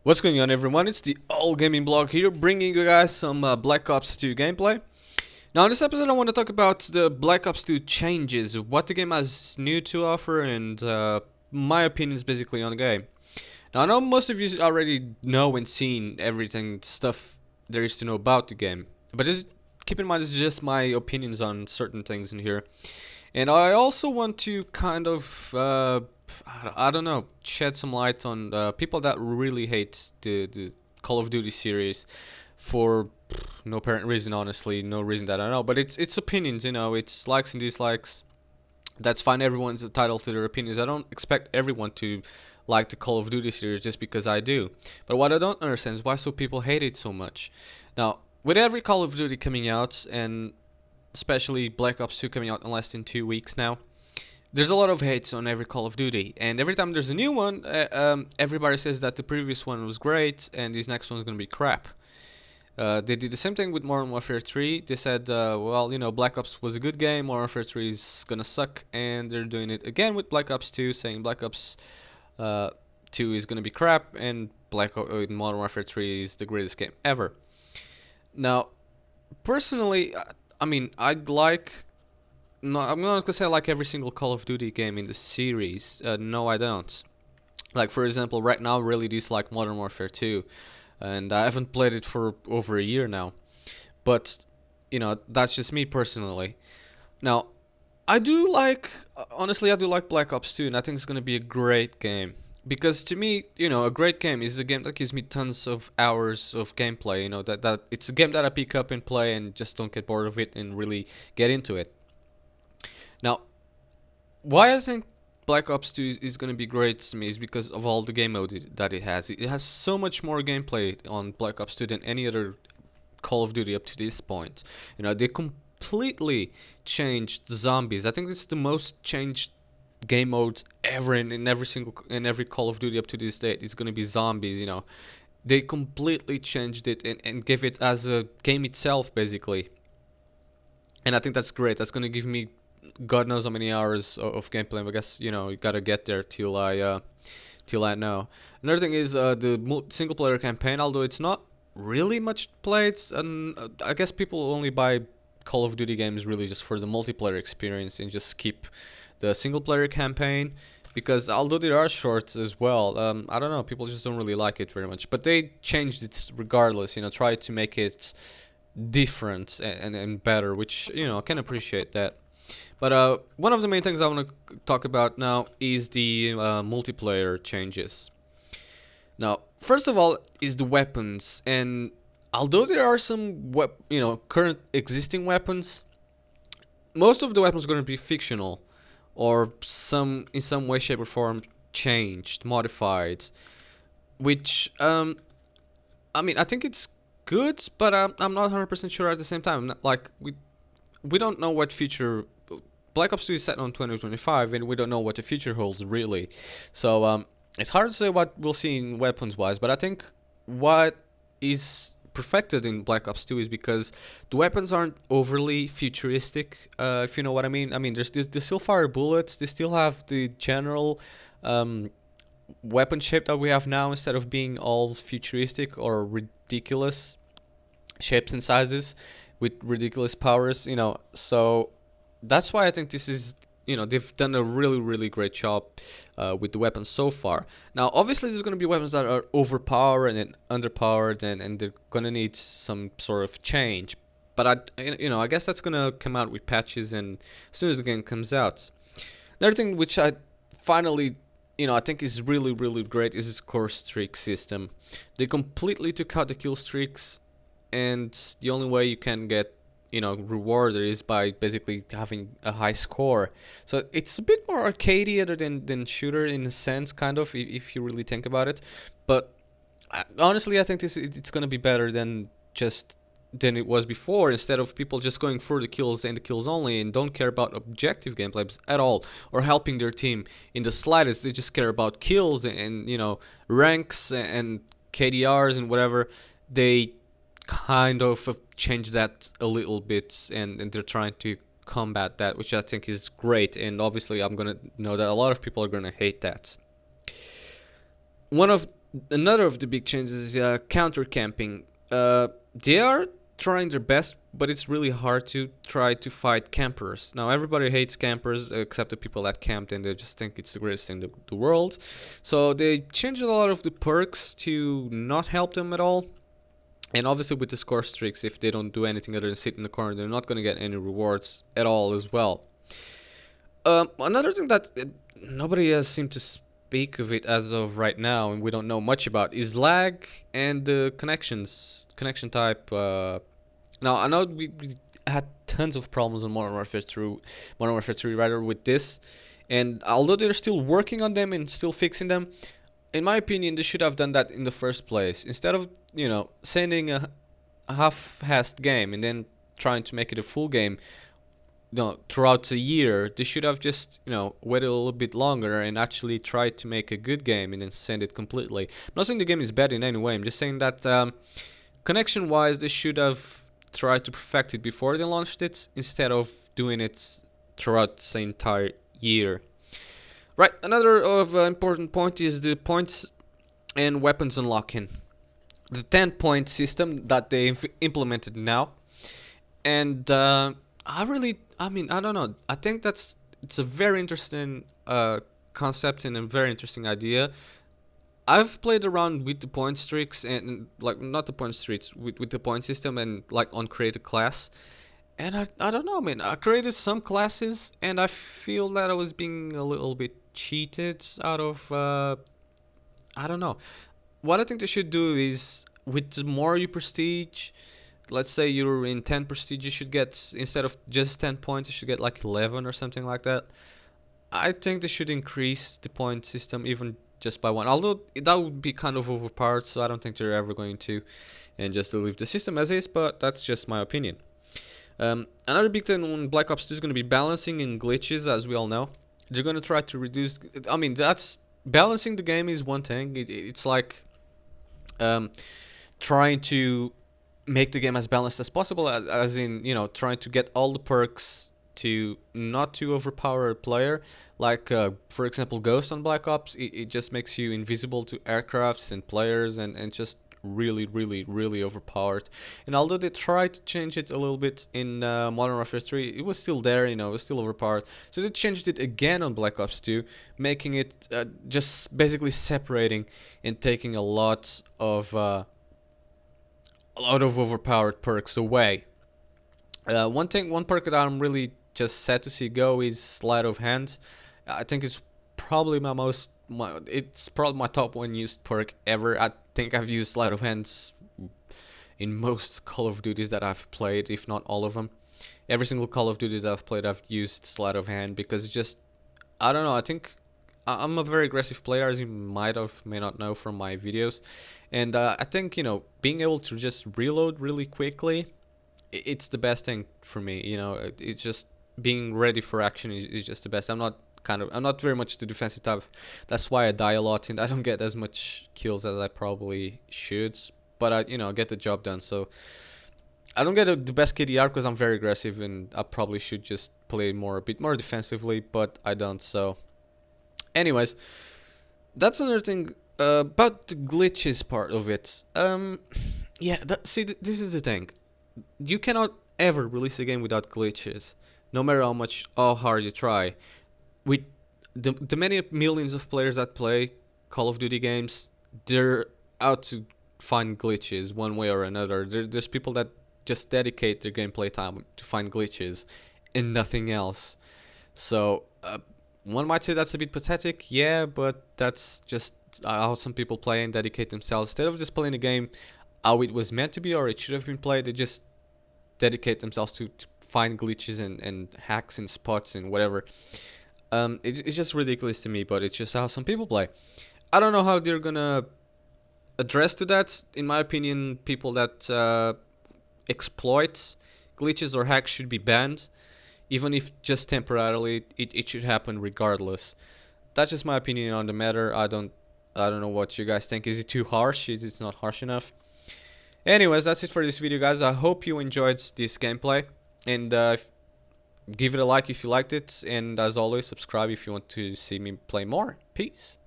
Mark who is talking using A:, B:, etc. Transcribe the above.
A: What's going on, everyone? It's the All Gaming Blog here, bringing you guys some Black Ops 2 gameplay. Now in this episode I want to talk about the Black Ops 2 changes, what the game has new to offer, and my opinions basically on the game. Now I know most of you already know and seen everything, stuff there is to know about the game, but keep in mind this is just my opinions on certain things in here. And I also want to kind of, I don't know, shed some light on people that really hate the Call of Duty series for no apparent reason, honestly, no reason that I know. But it's opinions, it's likes and dislikes. That's fine, everyone's entitled to their opinions. I don't expect everyone to like the Call of Duty series just because I do. But what I don't understand is why so people hate it so much. Now, with every Call of Duty coming out, and especially Black Ops 2 coming out in less than 2 weeks now, there's a lot of hate on every Call of Duty, and every time there's a new one, everybody says that the previous one was great and this next one's gonna be crap. They did the same thing with Modern Warfare 3. They said, well, Black Ops was a good game, Modern Warfare 3 is gonna suck, and they're doing it again with Black Ops 2, saying Black Ops 2 is gonna be crap, and Modern Warfare 3 is the greatest game ever. Now, personally, I mean, I'd like. No, I'm not gonna say I like every single Call of Duty game in the series. No, I don't. Like, for example, right now, I really dislike Modern Warfare 2, and I haven't played it for over a year now. But, that's just me personally. Now, honestly, I do like Black Ops 2, and I think it's gonna be a great game. Because to me, a great game is a game that gives me tons of hours of gameplay. That it's a game that I pick up and play and just don't get bored of it and really get into it. Now, why I think Black Ops 2 is going to be great to me is because of all the game mode that it has. It has so much more gameplay on Black Ops 2 than any other Call of Duty up to this point. They completely changed zombies. I think it's the most changed game mode ever in every Call of Duty up to this date. It's going to be zombies. They completely changed it and gave it as a game itself, basically. And I think that's great. That's going to give me God knows how many hours of gameplay. I guess you gotta get there till I know. Another thing is the single player campaign. Although it's not really much played, and I guess people only buy Call of Duty games really just for the multiplayer experience and just skip the single player campaign. Because although there are shorts as well, I don't know, people just don't really like it very much. But they changed it regardless. Try to make it different and better, which I can appreciate that. But one of the main things I want to talk about now is the multiplayer changes. Now, first of all, is the weapons, and although there are some current existing weapons, most of the weapons are going to be fictional, or in some way, shape, or form changed, modified. Which I mean, I think it's good, but I'm not 100% sure at the same time. Like we don't know what future. Black Ops 2 is set on 2025, and we don't know what the future holds really. So it's hard to say what we'll see in weapons-wise. But I think what is perfected in Black Ops 2 is because the weapons aren't overly futuristic, if you know what I mean. I mean, they still fire bullets. They still have the general weapon shape that we have now, instead of being all futuristic or ridiculous shapes and sizes with ridiculous powers. So that's why I think this is, they've done a really, really great job with the weapons so far. Now, obviously, there's going to be weapons that are overpowered and underpowered, and they're going to need some sort of change. But I guess that's going to come out with patches, and as soon as the game comes out. Another thing which I finally, I think is really, really great is this core streak system. They completely took out the kill streaks, and the only way you can get rewarded is by basically having a high score. So it's a bit more arcadey other than shooter in a sense, kind of, if you really think about it. But honestly, I think it's gonna be better than it was before. Instead of people just going for the kills and the kills only and don't care about objective gameplay at all, or helping their team in the slightest. They just care about kills and ranks and KDRs and whatever. They kind of change that a little bit, and they're trying to combat that, which I think is great. And obviously I'm gonna know that a lot of people are gonna hate that. One of Another of the big changes is counter camping. They are trying their best, but it's really hard to try to fight campers. Now everybody hates campers except the people that camped, and they just think it's the greatest thing in the world. So they changed a lot of the perks to not help them at all. And obviously with the score streaks, if they don't do anything other than sit in the corner, they're not going to get any rewards at all as well. Another thing that nobody has seemed to speak of it as of right now, and we don't know much about, is lag and the connection type. Now I know we had tons of problems on Modern Warfare 3 rather with this, and although they're still working on them and still fixing them, in my opinion, they should have done that in the first place instead of sending a half-assed game and then trying to make it a full game. Throughout the year, they should have just waited a little bit longer and actually tried to make a good game and then send it completely. I'm not saying the game is bad in any way. I'm just saying that connection-wise, they should have tried to perfect it before they launched it instead of doing it throughout the entire year. Right. Another of important point is the points and weapons unlocking. The 10-point system that they've implemented now, and I don't know. I think it's a very interesting concept and a very interesting idea. I've played around with the point streaks and like not the point streaks with the point system and like on create a class. And I don't know, man. I created some classes and I feel that I was being a little bit cheated out of I don't know. What I think they should do is with the more you prestige, let's say you're in 10 prestige, you should get, instead of just 10 points, you should get like 11 or something like that. I think they should increase the point system even just by one, although that would be kind of overpowered, so I don't think they're ever going to, and just leave the system as is, but that's just my opinion. Another big thing on Black Ops 2 is going to be balancing and glitches, as we all know. They're going to try to reduce, that's, balancing the game is one thing, it's like um, trying to make the game as balanced as possible, as in trying to get all the perks to not to overpower a player, like for example Ghost on Black Ops. It just makes you invisible to aircrafts and players, and just really overpowered. And although they tried to change it a little bit in Modern Warfare 3, it was still there, it was still overpowered. So they changed it again on Black Ops 2, making it just basically separating and taking a lot of overpowered perks away. One perk that I'm really just sad to see go is Sleight of Hand. I think it's probably it's probably my top one used perk ever. I think I've used Sleight of Hands in most Call of Duties that I've played, if not all of them. Every single Call of Duty that I've played, I've used Sleight of Hand because it's just, I don't know, I think I'm a very aggressive player, as you may not know from my videos, and I think being able to just reload really quickly, it's the best thing for me. It's just being ready for action is just the best. I'm not very much the defensive type. That's why I die a lot and I don't get as much kills as I probably should. But I get the job done. So I don't get the best KDR because I'm very aggressive and I probably should just play a bit more defensively, but I don't. So, anyways, that's another thing about the glitches part of it. Yeah. This is the thing. You cannot ever release a game without glitches, no matter how hard you try. With the many millions of players that play Call of Duty games, they're out to find glitches one way or another. There's people that just dedicate their gameplay time to find glitches and nothing else. So one might say that's a bit pathetic, yeah, but that's just how some people play and dedicate themselves. Instead of just playing the game how it was meant to be or it should have been played, they just dedicate themselves to find glitches and hacks and spots and whatever. It's just ridiculous to me, but it's just how some people play. I don't know how they're gonna address to that. In my opinion, people that exploit glitches or hacks should be banned, even if just temporarily. It should happen regardless. That's just my opinion on the matter. I don't know what you guys think. Is it too harsh? Is it not harsh enough? Anyways, that's it for this video, guys. I hope you enjoyed this gameplay, and give it a like if you liked it, and as always, subscribe if you want to see me play more. Peace.